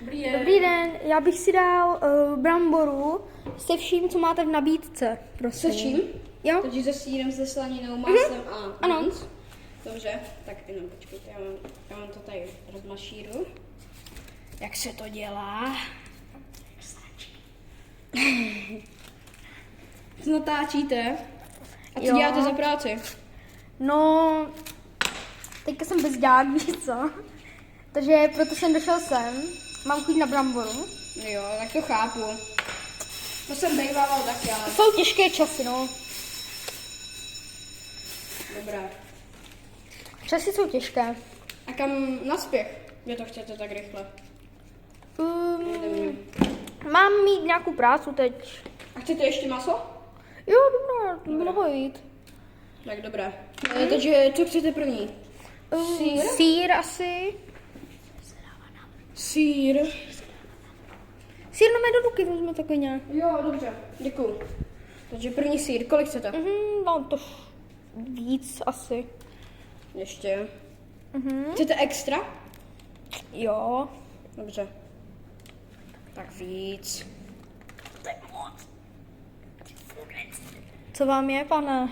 Dobrý den. Dobrý den, já bych si dal bramboru se vším, co máte v nabídce, prosím. Se vším? Jo? Takže se sírem, se slaninou, máslem a Ano. beans. Dobře, tak jenom počkejte, já vám to tady rozmašíru. Jak se to dělá? Co natáčíte? A co Jo. děláte za práci? No, teďka jsem bezďák, víš co? Takže proto jsem došel sem, mám chuť na bramboru. Jo, tak to chápu. To jsem bejvával taky, ale Jsou těžké časy, no. dobré. Časy jsou těžké. A kam naspěch? Vy to chcete tak rychle. Mám mít nějakou práci teď. A chcete ještě maso? Jo, dobré, to by mohlo jít. Tak dobré. Takže co chcete první? Sýr? Sýr asi. Sýr. Sýr na do ruky vezme to klidně. Jo, dobře, děkuju. Takže první sýr, kolik chcete? No to víc asi. Ještě. Chcete extra? Jo. Dobře. Tak víc. Co vám je, pane?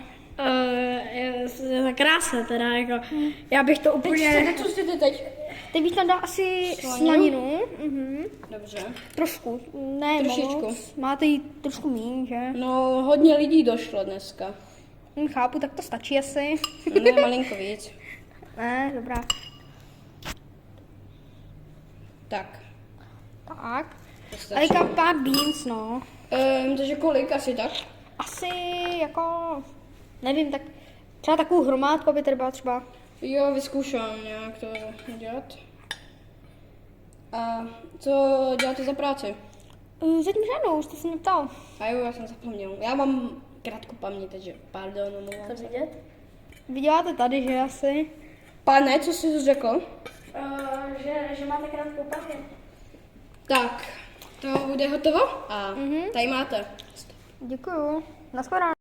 Je ta krása teda, jako, já bych to úplně, Co chcete teď? Teď bych tam dal asi slaninu. Dobře. Trošku, ne Trošičku. moc. Máte jí trošku míň, že? No, hodně lidí došlo dneska. Chápu, tak to stačí asi. Ne, malinko víc. Ne, dobrá. Tak. Tak. To A stačí. teďka pár beans, no. Takže kolik asi tak? Asi jako, nevím, tak třeba takovou hromádku by třeba třeba. Jo, vyzkoušám nějak to dělat. A co děláte za práci? Zatím žádnou, jste se mě ptal. A jo, já jsem zapomněl. Já mám krátkou paměť, takže pardon, omlouvám se. vidět? Vy děláte tady, že asi? Pane, co jsi řekl? Že máte krátkou paměť. Tak, to bude hotovo? A tady máte. Děkuju. Naschledanou.